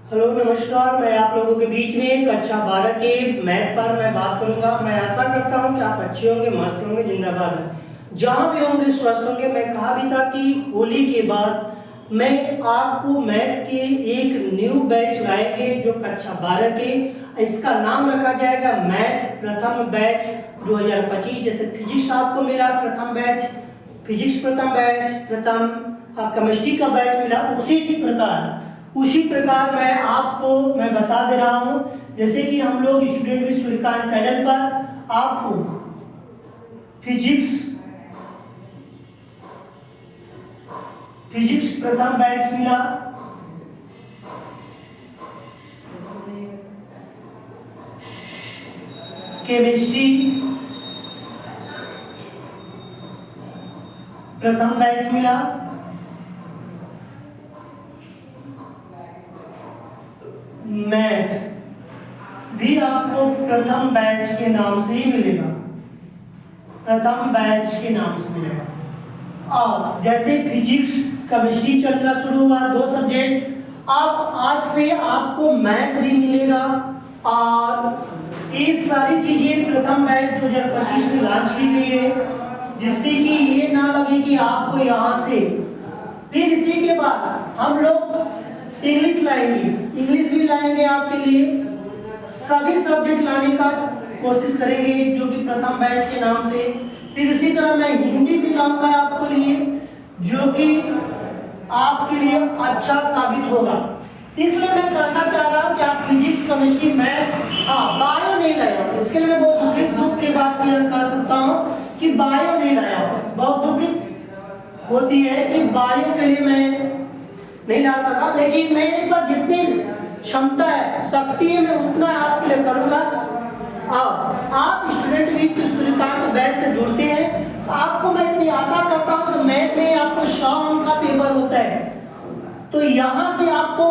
Hello नमस्कार। मैं आप लोगों के बीच में कक्षा 12 के मैथ पर मैं बात करूंगा। मैं आशा करता हूं कि आप अच्छे होंगे, मस्त होंगे, जिंदाबाद हैं, जहां भी होंगे स्वस्थ होंगे। मैं कहा भी था कि होली के बाद मैं आपको मैथ के एक न्यू बैच लाएंगे जो कक्षा 12 के, इसका नाम रखा जाएगा मैथ प्रथम बैच 2025। जैसे फिजिक्स आपको मिला प्रथम बैच, फिजिक्स प्रथम बैच, प्रथम केमिस्ट्री का बैच मिला, उसी प्रकार मैं बता दे रहा हूं। जैसे कि हम लोग स्टूडेंट भी सूर्यकांत चैनल पर आपको फिजिक्स प्रथम बैच मिला, केमिस्ट्री प्रथम बैच मिला, मैथ भी आपको प्रथम बैच के नाम से ही मिलेगा, प्रथम बैच के नाम से मिलेगा। और जैसे फिजिक्स केमिस्ट्री चलना शुरू हुआ, 2 सब्जेक्ट, अब आज से आपको मैथ भी मिलेगा। और ये सारी चीजें प्रथम बैच 2025 में लॉन्च की गई है, जिससे कि ये ना लगे कि आपको यहाँ से। फिर इसी के बाद हम लोग इंग्लिश लाएंगे, इंग्लिश भी लाएंगे आपके लिए, सभी सब्जेक्ट लाने का कोशिश करेंगे जो कि प्रथम बैच के नाम से। फिर इसी तरह मैं हिंदी भी लाऊंगा आपके लिए, जो कि आपके लिए अच्छा साबित होगा। इसलिए मैं कहना चाह रहा हूं कि आप फिजिक्स केमिस्ट्री मैथ, बायो नहीं लाया, इसके लिए मैं बहुत दुख की बात कर सकता हूं कि बायो नहीं लाया। बहुत दुखित होती है कि बायो के लिए मैं नहीं ला सका, लेकिन मेरे पास जितनी क्षमता है, शक्ति है, मैं उतना आपके लिए करूंगा। आप स्टूडेंट भी तो सूर्यकांत बैच से जुड़ते हैं, तो आपको मैं इतनी आशा करता हूं कि मैथ में आपको 100 अंक का पेपर होता है, तो यहाँ से आपको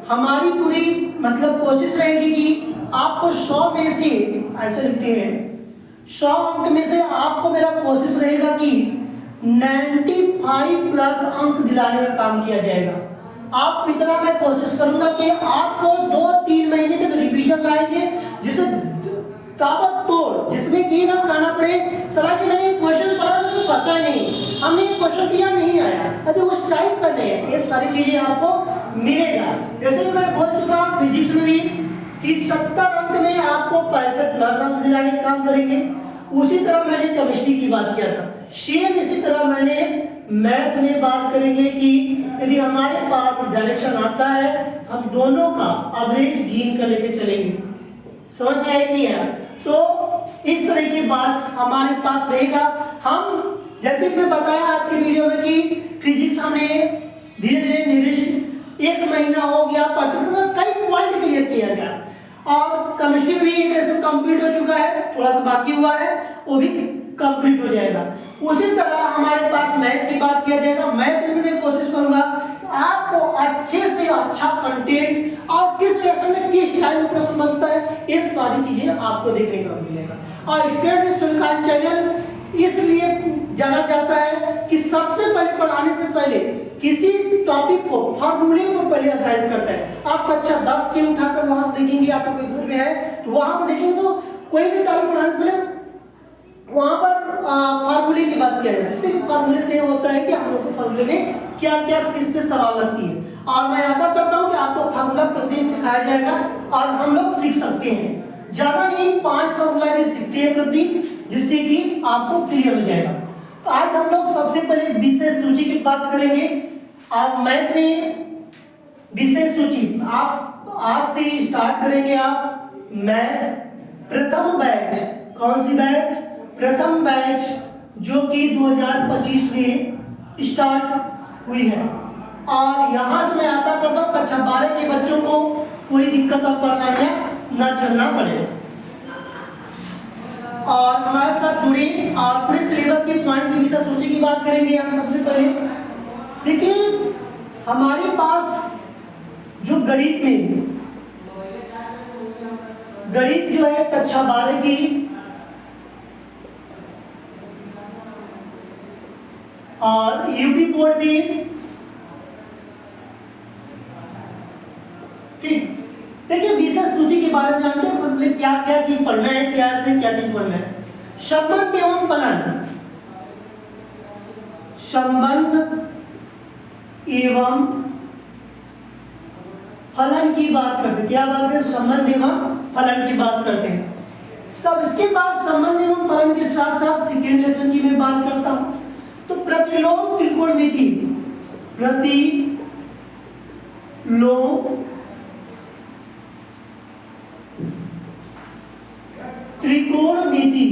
हमारी पूरी कोशिश रहेगी कि आपको 100 में से, ऐसे लिखते हैं, 100 अंक में से आपको मेरा कोशिश रहेगा कि 95 प्लस अंक दिलाने का काम किया जाएगा। आपको इतना मैं कोशिश करूंगा कि आपको 2-3 महीने तक रिवीजन लाएंगे, जिसे ताबड़तोड़, जिसमें कि ना कहना पड़े सलाह कि मैंने क्वेश्चन पढ़ा लेकिन फंसा नहीं, हमने ये क्वेश्चन किया नहीं आया, अरे उस टाइप करने हैं। ये सारी चीजें आपको मिलेगा। जैसे कि मैं बोल चुका फिजिक्स में भी कि 70 अंक में आपको 65 प्लस अंक दिलाने का काम करेंगे। उसी तरह मैंने केमिस्ट्री की बात किया था, सेम इसी तरह मैंने मैथ में बात करेंगे कि यदि हमारे पास डायरेक्शन आता है, हम दोनों का एवरेज गिन कर लेके चलेंगे। समझ में आया नहीं है? तो इस तरह की बात हमारे पास रहेगा। हम जैसे कि मैं बताया आज के वीडियो में कि फिजिक्स हमने धीरे धीरे निर्देशित 1 महीना हो गया, पढ़ते कई पॉइंट क्लियर किया गया, और केमिस्ट्री में भी एक लेसन कंप्लीट हो चुका है, थोड़ा सा बाकी हुआ है, वो भी कंप्लीट हो जाएगा। उसी तरह हमारे पास मैथ की बात किया जाएगा। मैथ में भी मैं कोशिश करूंगा आपको अच्छे से अच्छा कंटेंट और किस लेसन में किस टाइप में प्रश्न बनता है, ये सारी चीजें आपको देखने को मिलेगा। और स्टूडेंट सूर्यकांत चैनल इसलिए जाना जाता है कि सबसे पहले पढ़ाने से पहले किसी टॉपिक को, फॉर्मूले को पहले अध्ययन करता है। आप कक्षा 10 के उठाकर वहां से देखेंगे, आपको कोई घर में है तो वहां पर देखेंगे, तो कोई भी टॉपिक पढ़ाने से पहले वहां पर फार्मूले की बात किया जाए, जिससे फार्मूले से होता है कि हम लोग को फार्मूले में क्या क्या किस पे सवाल लगती है। और मैं आशा करता हूं कि आपको फार्मूला प्रतिदिन सिखाया जाएगा और हम लोग सीख सकते हैं। ज्यादा नहीं, 5 फार्मूला यदि सीखते हैं प्रतिदिन, जिससे कि आपको क्लियर हो जाएगा। तो आज हम लोग सबसे पहले विशेष सूची की बात करेंगे। आप मैथ में विशेष सूची आप आज से ही स्टार्ट करेंगे। आप मैथ प्रथम बैच, कौन सी बैच? प्रथम बैच, जो कि 2025 में स्टार्ट हुई है। और यहाँ से मैं आशा करता हूँ कक्षा 12 के बच्चों को कोई दिक्कत और परेशानियां न झेलना पड़े, और हमारे साथ जुड़े और पूरे सिलेबस के पॉइंट की विशेष सूची की बात करेंगे। हम सबसे पहले देखिए, हमारे पास जो गणित जो है कक्षा 12 की, और यूपी बोर्ड भी, ठीक, उसी के बारे में जानते हैं। सबसे क्या क्या चीज पढ़ना है, क्या से क्या चीज पढ़ना है। संबंध एवं फलन, संबंध एवं फलन की बात करते हैं। क्या बात करते हैं? संबंध एवं फलन की बात करते हैं। सब इसके बाद संबंध एवं फलन के साथ साथ सेकेंड लेसन की मैं बात करता हूं। तो प्रतिलोम त्रिकोणमिति, प्रतिलोम त्रिकोणमिति,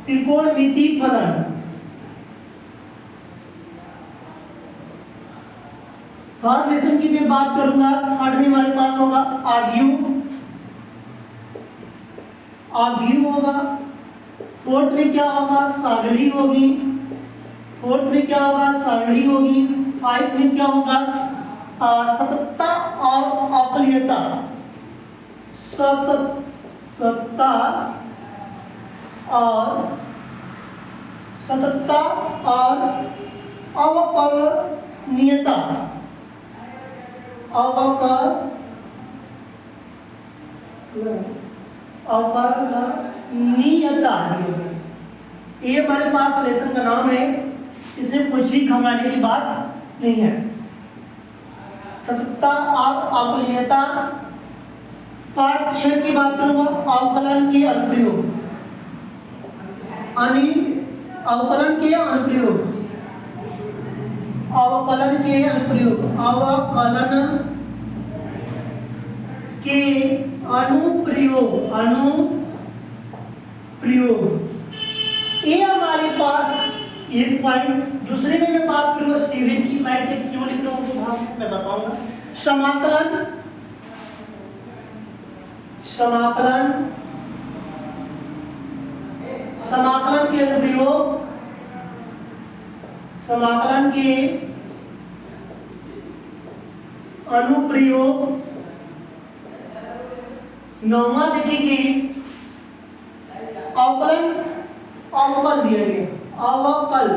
त्रिकोणमिति फलन। थर्ड लेसन की मैं बात करूंगा। थर्ड में हमारे पास होगा आव्यूह होगा। फोर्थ में क्या होगा? सारणी होगी। फोर्थ में क्या होगा? सारणी होगी। फाइव में क्या होगा? सततता और अवकलनीयता, सततता और अवकलनीयता, ये हमारे पास लेसन का नाम है। इसमें कुछ भी घबराने की बात नहीं है। सततता और अवकलनीयता। पार्ट 6 की बात करूंगा, अवकलन के अनुप्रयोग, अवकलन के अनुप्रयोग, अवकलन के अनुप्रयोग, अवकलन के अनुप्रयोग, ये हमारे पास एक पॉइंट। दूसरे में मैं बात करूंगा 7 की। मैं इसे क्यों लिख रहा हूं तो भाग मैं बताऊंगा। समाकलन, समाकलन के अनुप्रयोग, समाकलन के अनुप्रयोग। 9वां देखेंगे अवकलन, अवकल दिया गया, अवकल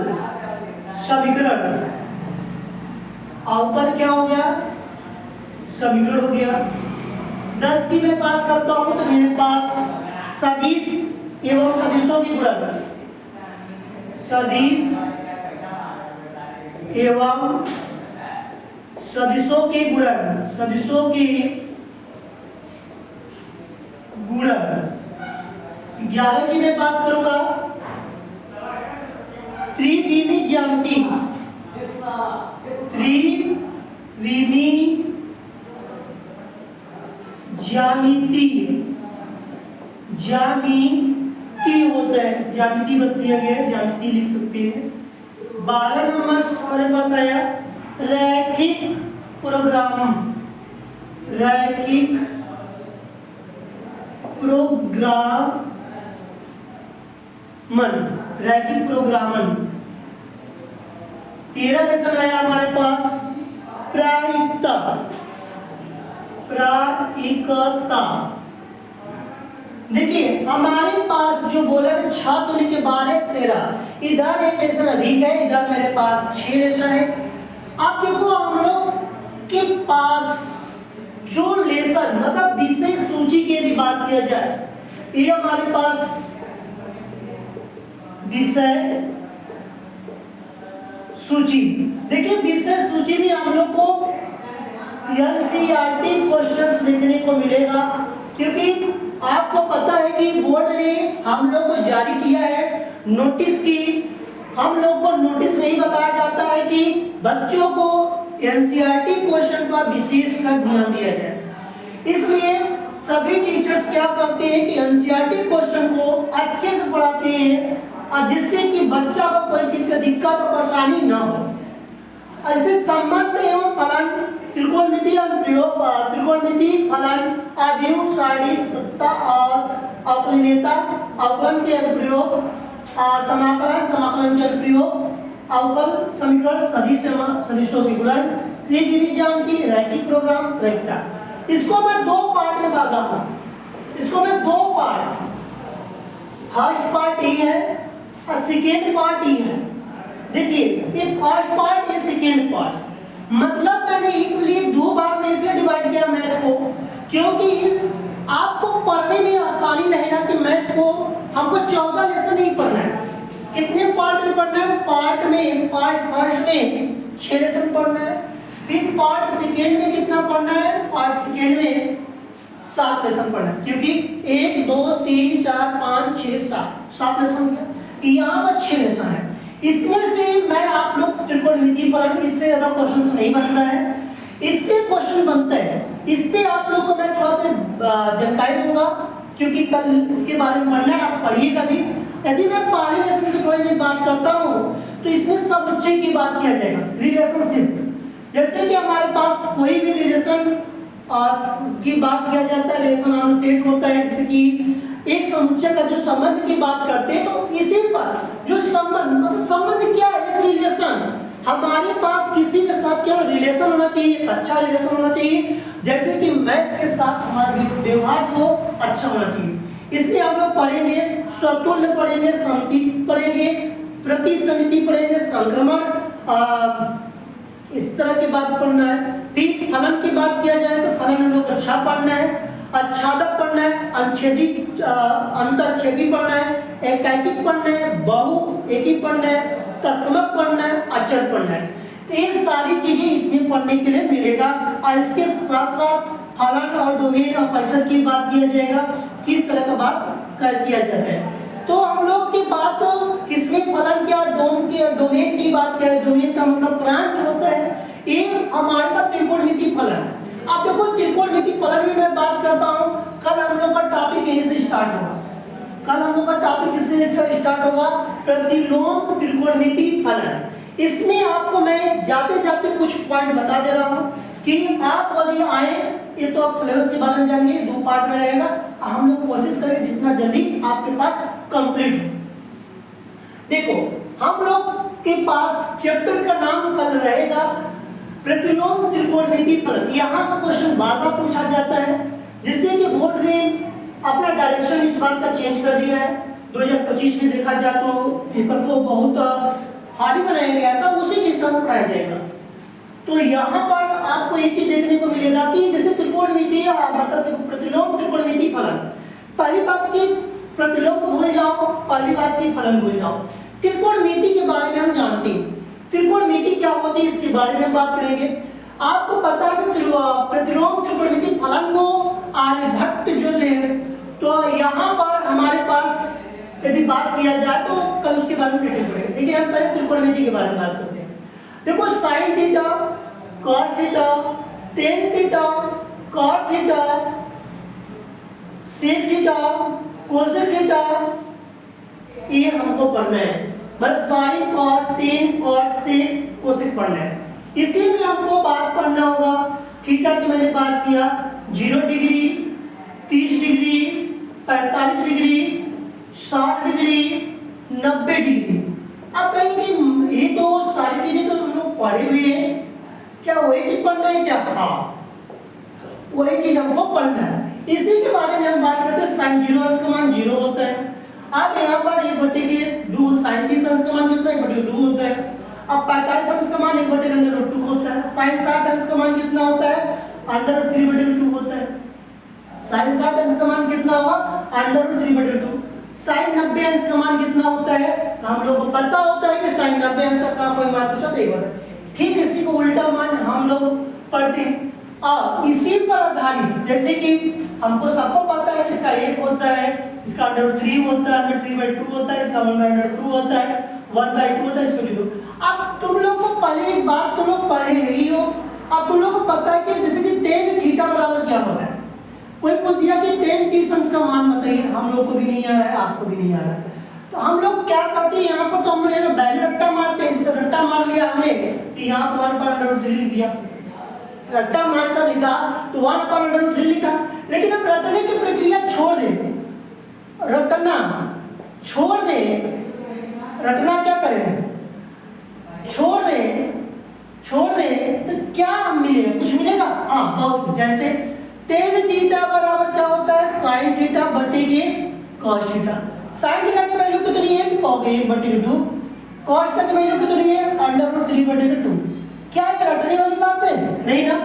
समीकरण। अवकल क्या हो गया? समीकरण हो गया। 10 की मैं बात करता हूं तो मेरे पास सदिश एवं सदिशों की गुणन, सदिश एवं सदिशों के गुणन, सदिशों के गुणन। 11 की मैं बात करूंगा त्रिविमी ज्यामिति, त्रिविमी ज्यामिति, ज्यामिति होता है, ज्यामिति बस दिया गया है, ज्यामिति लिख सकते हैं। 12 नंबर हमारे पास आया रैखिक प्रोग्राम, रैखिक प्रोग्रामन। 13 लेसन आया हमारे पास प्रायिकता, देखिए हमारे पास जो बोला था 6 दूरी के 12 13, इधर एक लेसन अधिक है, इधर मेरे पास 6 लेसन है। अब देखो हम लोग के पास जो लेसन मतलब विषय सूची की यदि बात किया जाए, ये हमारे पास विषय सूची। देखिए विषय सूची में हम लोग को एनसीईआरटी क्वेश्चंस लिखने को मिलेगा, क्योंकि आपको पता है कि बोर्ड ने हम लोग को जारी किया है नोटिस की। हम लोग को नोटिस में ही बताया जाता है कि बच्चों को एनसीईआरटी क्वेश्चन पर विशेष कर ध्यान दिया जाए। इसलिए सभी टीचर्स क्या करते हैं कि एनसीईआरटी क्वेश्चन को अच्छे से पढ़ाते हैं, और जिससे कि बच्चा को कोई चीज का दिक्कत और परेशानी ना हो। ऐसे संबंध एवं फलन, त्रिकोणमिति अनुप्रयोग, त्रिकोणमिति फलन, आव्यूह, सारणी, सततता और अवकलनीयता, अवकलन के अनुप्रयोग, समाकलन, समाकलन के अनुप्रयोग, अवकल समीकरण, सदिश सदिशों के गुणन, त्रिविमी ज्यामिति, रैखिक प्रोग्राम, रैखिकता। इसको मैं 2 पार्ट में बांटा हूं। इसको मैं 2 पार्ट, फर्स्ट पार्ट ये है और सेकेंड पार्ट ये है। देखिए ये फर्स्ट पार्ट, ये सेकेंड पार्ट, मतलब मैंने इक्वली दो बार में इसलिए डिवाइड किया मैथ को, क्योंकि आपको पढ़ने में आसानी रहेगा कि मैथ को हमको 14 लेसन नहीं पढ़ना है। कितने पार्ट में पढ़ना है? पार्ट में, पार्ट फर्स्ट में 6 लेसन पढ़ना है, फिर पार्ट सेकेंड में कितना पढ़ना है? पार्ट सेकेंड में 7 लेसन पढ़ना है, क्योंकि 1 2 3 4 5 6 7 लेसन हो गया, यहाँ पर 6 लेसन है। इसमें से मैं आप लोग त्रिकोणमिति फलन, इससे ज्यादा क्वेश्चन नहीं बनता है, इससे क्वेश्चन बनता है, इस पे आप लोग को मैं थोड़ा सा जानकारी दूंगा, क्योंकि कल इसके बारे में पढ़ना है, आप पढ़िएगा भी। यदि मैं पहले लेसन के थोड़ी देर बात करता हूँ तो इसमें समुच्चय की बात किया जाएगा, रिलेशनशिप। जैसे कि हमारे पास कोई भी रिलेशन की बात किया जाता है, रिलेशन ऑन सेट होता है, जैसे कि एक समुच्चय का जो संबंध की बात करते हैं, तो इसी पर जो संबंध, मतलब संबंध क्या है? एक रिलेशन, हमारे पास किसी के साथ क्या रिलेशन होना चाहिए? अच्छा रिलेशन होना चाहिए, जैसे कि मैथ के साथ हमारा व्यवहार जो अच्छा होना चाहिए। इसलिए हम लोग पढ़ेंगे स्वतुल्य, पढ़ेंगे समति, पढ़ेंगे प्रतिसमिति, पढ़ेंगे संक्रमण, इस तरह की बात पढ़ना है। फिर फलन की बात किया जाए तो फलन हम लोग अच्छा पढ़ना है, आच्छादक पढ़ना है, अंच्छेदी अंतःच्छेदी पढ़ना है, एकैकिक पढ़ना है, बहु एकी पढ़ना है, तत्समक पढ़ना है, अचर पढ़ना है। तो ये सारी चीजें इसमें पढ़ने के लिए मिलेगा, और इसके साथ साथ फलन और डोमेन और परिसर की बात किया जाएगा, किस तरह का बात किया जाता है। तो हम लोग की बात किसमें फलन क्या, डोमेन की बात क्या है? डोमेन का मतलब प्रांत होता है, ये हमारे पास त्रिकोणमिति फलन। अब देखो त्रिकोणमिति फलन में मैं बात करता हूँ, कल हम लोग का टॉपिक यहीं से स्टार्ट होगा, कल हम लोग का टॉपिक किससे स्टार्ट होगा? प्रतिलोम त्रिकोणमिति फलन। इसमें आपको मैं जाते जाते कुछ पॉइंट बता दे रहा हूँ कि आप यदि आए, ये तो आप सिलेबस के बारे में जानिए, 2 पार्ट में रहेगा, हम लोग कोशिश करेंगे जितना जल्दी आपके पास कंप्लीट हो। देखो हम लोग के पास चैप्टर का नाम कल रहेगा प्रतिलोम त्रिकोणमिति फलन। यहाँ से क्वेश्चन बार बार पूछा जाता है, जिससे कि बोर्ड ने अपना डायरेक्शन इस बात का चेंज कर दिया है। 2025 में देखा जाए तो पेपर को बहुत हार्ड बनाया गया था, उसी के हिसाब से पढ़ाया जाएगा। तो यहाँ पर आपको एक चीज देखने को मिलेगा कि जैसे त्रिकोणमिति मतलब प्रतिलोम त्रिकोणमिति फलन, पहली बात की प्रतिलोम को भूल जाओ, पहली बात की फलन भूल जाओ। त्रिकोणमिति के बारे में हम जानते हैं, त्रिकोणमिति क्या होती है इसके बारे में हम बात करेंगे। आपको पता है कि प्रतिलोम त्रिकोणमिति फलन को आर्यभट्ट जो थे, तो यहाँ पर हमारे पास यदि बात किया जाए तो कल उसके बारे में डिटेल पढ़ेंगे, लेकिन हम पहले त्रिकोणमिति के बारे में बात करते हैं। देखो sine theta, cos theta, tan theta, cot theta, sec theta, cosec theta, ये हमको पढ़ना है। बस sine, cos, tan, cot, sec, cosec पढ़ना है। इसी में हमको बात पढ़ना होगा थीटा की मैंने बात किया 0 degree, 30 degree, 45 degree, 60 degree, 90 degree. अब कहेंगे ये तो सारी चीजें तो हम लोग पढ़े हुए हैं, क्या वही चीज पढ़ना है क्या? हाँ, वही चीज हमको पढ़ना है। इसी के बारे में हम बात करते हैं। साइन 0 अंश का मान 0 होता है। अब यहाँ पर 1/2 साइन 30 अंश का मान कितना है? 1/2 होता है। अब 45 अंश का मान 1/√2 होता है। साइन 60 अंश का मान कितना होता है? √3/2 होता है। साइन 60 अंश का मान कितना होगा? √3/2। साइन 90 अंश का मान कितना होता है? तो हम लोग को पता होता है कि साइन 90 अंश का कोई मान पूछा तो 1 होता है। ठीक इसी को उल्टा मान हम लोग पढ़ते हैं, और इसी पर आधारित जैसे कि हमको सबको पता है कि इसका 1 होता है, इसका √3 होता है, √3/2 होता है, इसका 1/2 होता है, 1/2 होता है, इसको लिखो। अब तुम लोग को पहले एक बात तुम लोग पढ़े ही हो, अब तुम लोग को पता है कि जैसे कि tan थीटा बराबर क्या होता है। कोई पूछ दिया कि tan 30 अंश का मान बताइए, हम लोग को भी नहीं आ रहा है, आपको भी नहीं आ रहा है। तो हम लोग क्या करते हैं, यहाँ पर तो हम लोग वैल्यू रट्टा मारते हैं। जैसे रट्टा मार लिया हमने तो यहाँ पर 1/√3 लिख दिया, रट्टा मार कर लिखा तो 1/√3 लिखा। लेकिन अब रटने की प्रक्रिया छोड़ दे, रटना छोड़ दे, रटना क्या करें, छोड़ दे तो क्या मिलेगा? कुछ मिलेगा? हाँ बहुत। जैसे tan थीटा बराबर क्या होता है? साइन थीटा बटे के कॉस थीटा। साइन थीटा की वैल्यू कितनी है? कहोगे 1/2, cos का वैल्यू कितनी है √3/2। क्या ये रटने वाली बात है? नहीं ना,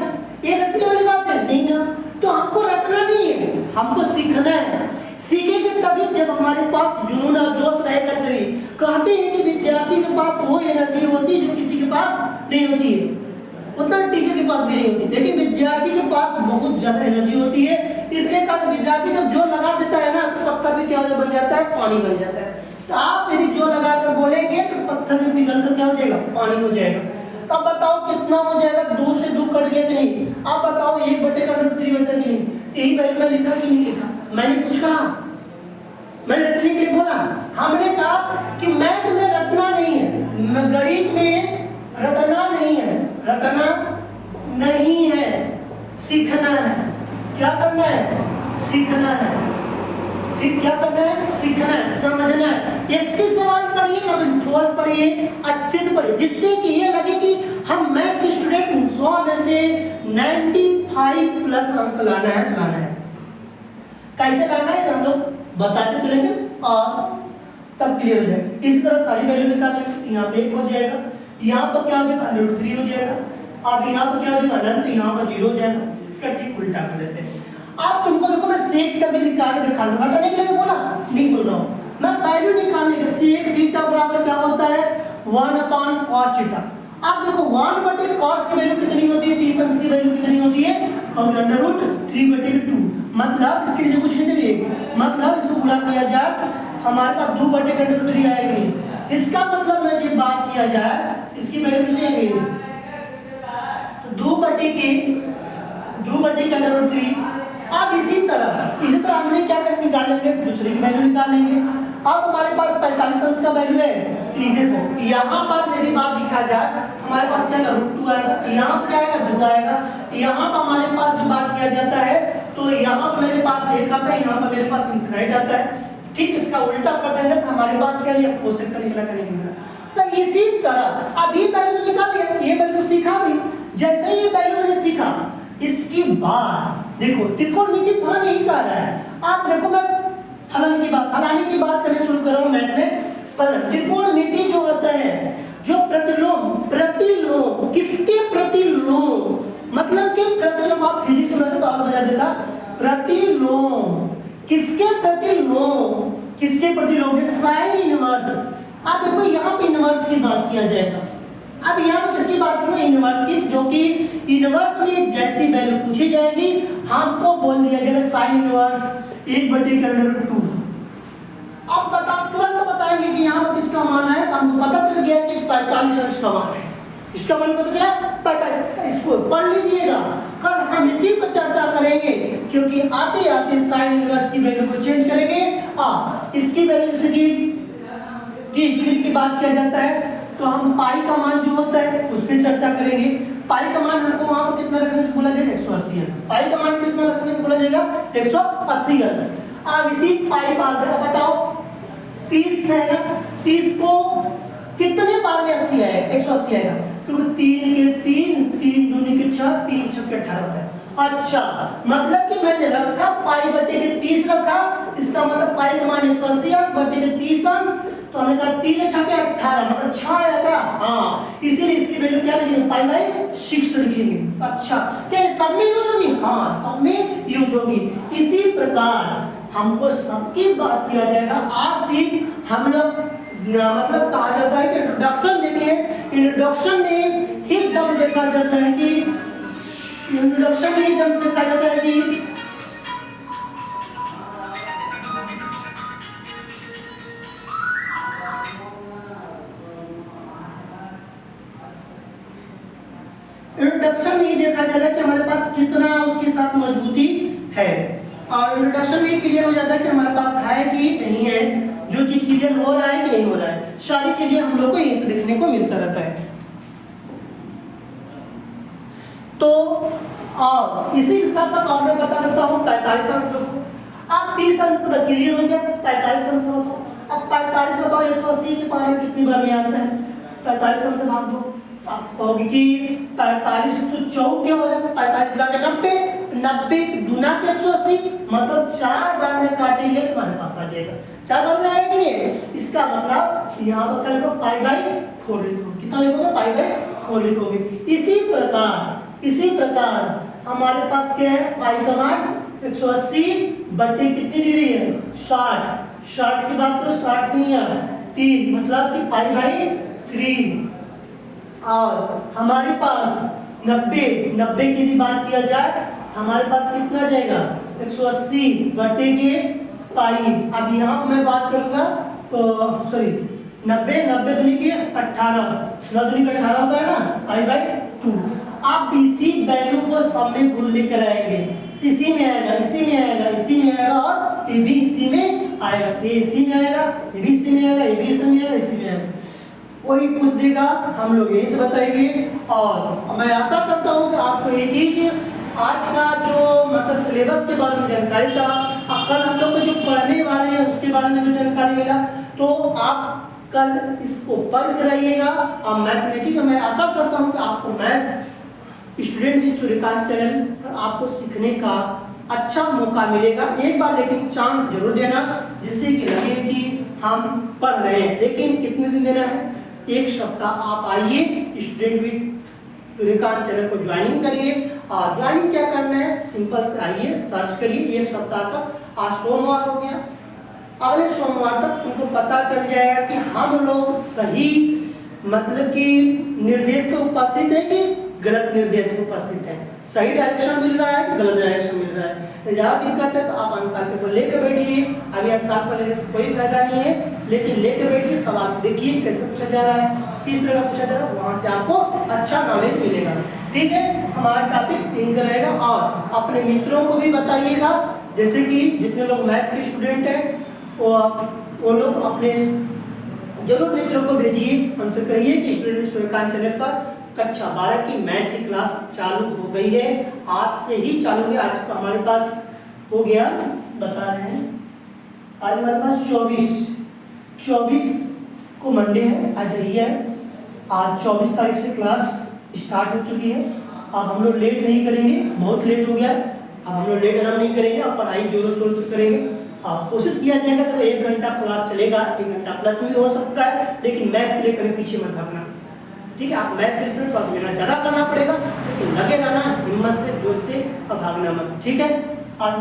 ये रटने वाली बात है नहीं ना। तो हमको रटना नहीं है, हमको सीखना है। सीखेंगे तभी जब हमारे पास जुनून और जोश रहेगा तभी। कहते हैं कि विद्यार्थी के पास वो एनर्जी होती है जो किसी के पास नहीं होती है, उतना टीचर के पास भी नहीं होती, लेकिन विद्यार्थी के पास बहुत ज्यादा एनर्जी होती है। इसके कारण विद्यार्थी जब जोर लगा देता है ना तो पत्थर भी क्या बन जाता है, पानी बन जाता है। तो आप यदि जोर लगाकर बोलेंगे तो पत्थर में पिघल कर क्या हो जाएगा, पानी हो जाएगा। तो अब बताओ कितना हो जाएगा, 2 से 2 कट गया कि नहीं? आप बताओ 1/√3 बचा कि नहीं? यही वैल्यू मैं लिखा कि नहीं लिखा? मैंने कुछ कहा? मैंने रटने के लिए बोला? हमने कहा कि मैथ में रटना नहीं है, गणित में रटना नहीं है, रटना नहीं है, सीखना है। क्या करना है? सीखना है। ठीक, क्या करना है? सीखना है, समझना है। 31 सवाल पढ़िए, लेकिन ठोस पढ़िए, अच्छे से पढ़िए, जिससे कि ये लगे कि हम मैथ के स्टूडेंट 100 में से 95+ अंक लाना है। कैसे लाना है हम लोग बताते चलेंगे और तब क्लियर हो जाएगा। इस तरह सारी वैल्यू निकाल लेंगे। यहाँ पे 1 हो जाएगा, यहाँ पर क्या हो जाएगा √3 हो जाएगा, अब यहाँ पर क्या हो जाएगा अनंत, यहाँ पर 0 हो जाएगा। इसका ठीक उल्टा कर लेते हैं। आप तुमको देखो मैं सेक का भी निकाल के दिखा दूंगा, रटने के लिए बोला नहीं बोल रहा हूँ मैं, वैल्यू निकालने का। सेक थीटा बराबर क्या होता है 1/cos थीटा। आप देखो 1/cos की वैल्यू कितनी होती है, 30 अंश की वैल्यू कितनी होती है, √3/2। मतलब इसके लिए कुछ नहीं चाहिए, मतलब इसको गुणा किया जाए हमारे पास 2/√3 आएगी। इसका मतलब मैं ये बात किया जाए इसकी वैल्यू कितनी आएगी, तो 2/√3। अब इसी तरह हमने क्या कर निकालेंगे, दूसरे की वैल्यू निकाल लेंगे। अब हमारे पास 45 अंश का वैल्यू है, तो ये देखो यहाँ पर यदि बात दिखा जाए हमारे पास क्या आएगा √2 आएगा, यहाँ क्या आएगा 2 आएगा। यहाँ पर हमारे पास जो बात किया जाता है तो यहाँ पर मेरे पास 1 आता है, यहाँ पर मेरे पास इंफिनिट आता है। ठीक, इसका उल्टा कर देंगे तो हमारे पास क्या नहीं क्वेश्चन का निकला का नहीं निकला। तो इसी तरह अभी वैल्यू निकाल लिया, ये वैल्यू सीखा भी। जैसे ही ये वैल्यू मैंने सीखा इसकी बात देखो त्रिकोणमिति फलन यही कह रहा है। आप देखो मैं फलाने की बात करने शुरू कर रहा हूँ मैथ में। फलन त्रिकोणमिति जो होता है, जो प्रतिलोम किसके प्रतिलोम, मतलब कि प्रतिलोम, आप फिजिक्स में तो और बजा देता, प्रतिलोम किसके प्रतिलोम, किसके प्रतिलोम है साइन इनवर्स। अब देखो यहाँ पे इनवर्स की बात किया जाएगा। अब यहाँ पे किसकी बात करूँ, इनवर्स की, जो कि इनवर्स में जैसी वैल्यू पूछी जाएगी हमको बोल दिया जाएगा साइन इनवर्स 1/√2। अब तुरंत बताएंगे कि यहाँ पर किसका मान है, हमको पता चल गया कि 45 अंश का मान है। इसका मान पता चला 45, इसको पढ़ लीजिएगा। कल हम इसी पर चर्चा करेंगे, क्योंकि आते आते साइन इनवर्स की वैल्यू को चेंज करेंगे। इसकी वैल्यू जैसे कि 30 डिग्री की बात किया जाता है तो हम पाई का मान जो होता है उस पर चर्चा करेंगे। पाई का मान हमको वहां पर कितना रखने को बोला जाएगा 180 अंश। पाई का मान कितना रखने को बोला जाएगा 180 अंश। अब इसी पाई बात बताओ 30 है ना, 30 को कितने बार में 80 आएगा 180 आएगा, क्योंकि 3 के 3, 3 दूनी के 6, 3 6 के 18 होता है। अच्छा, मतलब कि मैंने रखा पाई बटे के 30 रखा, इसका मतलब पाई का मान 180 अंश बटे के 30 अंश, तो हमने कहा 3 6 के 18 मतलब 6 आएगा। हाँ, इसीलिए इसकी वैल्यू क्या लिखेंगे π/6 लिखेंगे। अच्छा, क्या सब में यूज होगी? हाँ, सब में यूज होगी। इसी प्रकार हमको सबकी बात किया जाएगा। आज सिर्फ हम लोग मतलब कहा जाता है कि इंट्रोडक्शन देखें, इंट्रोडक्शन में ही दम देखा जाता है कि इंट्रोडक्शन में ही दम देखा जाता है कि इंट्रोडक्शन में ही देखा जाता है कि हमारे पास कितना उसके साथ मजबूती है, और इंट्रोडक्शन में क्लियर हो जाता है कि हमारे पास है कि नहीं है, जो चीज क्लियर हो रहा है कि नहीं हो रहा है। सारी चीजें हम लोग को यहीं से देखने को मिलता रहता है। तो और इसी के साथ साथ और मैं बता देता हूँ 45 अंश देखो, अब 30 अंश तो क्लियर हो गया, 45 अंश बताओ। अब 45 बताओ 180 के पावर कितनी बार में आता है, 45 अंश से भाग दो। आप कहोगे कि 45 तो 4 क्या हो जाएगा, 45 गुना के 90, 90 गुना के 180 मतलब 4 बार में काटेंगे तुम्हारे पास आ जाएगा। 4 बार में आएगा कि नहीं है? इसका मतलब यहाँ पर क्या लिखो, पाई बाई 4 लिखोगे। कितना लिखोगे? पाई बाई 4 लिखोगे। इसी प्रकार हमारे पास क्या है, पाई का मान 180 बटे कितनी डिग्री है, 60। 60 की बात करो, 60 नहीं है 3, मतलब कि पाई बाई 3। और हमारे पास 90 की बात किया जाए, हमारे पास कितना जाएगा, 180 बटे के पाई। अब यहाँ मैं बात करूंगा तो सॉरी 90 दूनी के 18, 9 दूनी के 18 होता है ना, पाई बाई 2। आप इसी वैल्यू को सब में गुण लेकर आएंगे, इसी में आएगा, इसी में आएगा, इसी में आएगा, और ये भी इसी में आएगा, ये इसी में आएगा, ये भी इसी में आएगा, ये भी इसी में आएगा, इसी में आएगा। वही पूछ देगा, हम लोग यही से बताएंगे। और मैं आशा करता हूँ कि आपको ये चीज आज का जो मतलब सिलेबस के बारे में जानकारी था, कल हम लोग को जो पढ़ने वाले हैं उसके बारे में जो जानकारी मिला, तो आप कल इसको पढ़ कर आइएगा। और मैथमेटिक्स मैं आशा करता हूँ कि आपको math student with Suryakant channel पर आपको सीखने का अच्छा मौका मिलेगा। एक बार लेकिन चांस जरूर देना, जिससे कि लगे कि हम पढ़ रहे हैं। लेकिन कितने दिन देना है, 1 सप्ताह आप आइए, स्टूडेंट विद सूर्यकांत चैनल को ज्वाइनिंग करिए। और ज्वाइनिंग क्या करना है, सिंपल से आइए, सर्च करिए 1 सप्ताह तक। आज सोमवार हो गया, अगले सोमवार तक तुमको पता चल जाएगा कि हम लोग सही मतलब कि निर्देश पे उपस्थित है कि गलत निर्देश पे उपस्थित है, सही डायरेक्शन मिल रहा है कि गलत डायरेक्शन मिल रहा है। ज़्यादा दिक्कत है तो आप आंसर पेपर लेकर बैठिए। अभी आंसर पेपर लेने से कोई फायदा नहीं है, लेकिन लेकर बैठिए, सवाल देखिए कैसे पूछा जा रहा है, किस तरह का पूछा जा रहा है, वहाँ से आपको अच्छा नॉलेज मिलेगा। ठीक है, हमारा टॉपिक यहीं का रहेगा। और अपने मित्रों को भी बताइएगा, जैसे कि जितने लोग मैथ के स्टूडेंट हैं वो लोग अपने जरूर मित्रों को भेजिए। हमसे कहिए कि स्टूडेंट सूर्यकांत चैनल पर कक्षा 12 की मैथ की क्लास चालू हो गई है, आज से ही चालू है। आज को हमारे पास हो गया, बता रहे हैं, आज हमारे पास 24 को मंडे है, आज यही है। आज 24 तारीख से क्लास स्टार्ट हो चुकी है। अब हम लोग लेट नहीं करेंगे, बहुत लेट हो गया, अब हम लोग लेट आराम नहीं करेंगे, अब पढ़ाई जोरों शोर से करेंगे। हाँ, कोशिश किया जाएगा तो 1 घंटा क्लास चलेगा, 1 घंटा प्लस में भी हो सकता है, लेकिन मैथ के लिए कभी पीछे मत भागना। ठीक है, आप मैथ के स्टूडेंट क्लास लेना ज़्यादा करना पड़ेगा, लेकिन लगे रहना हिम्मत से, जोश से, और भागना मत। ठीक है, आज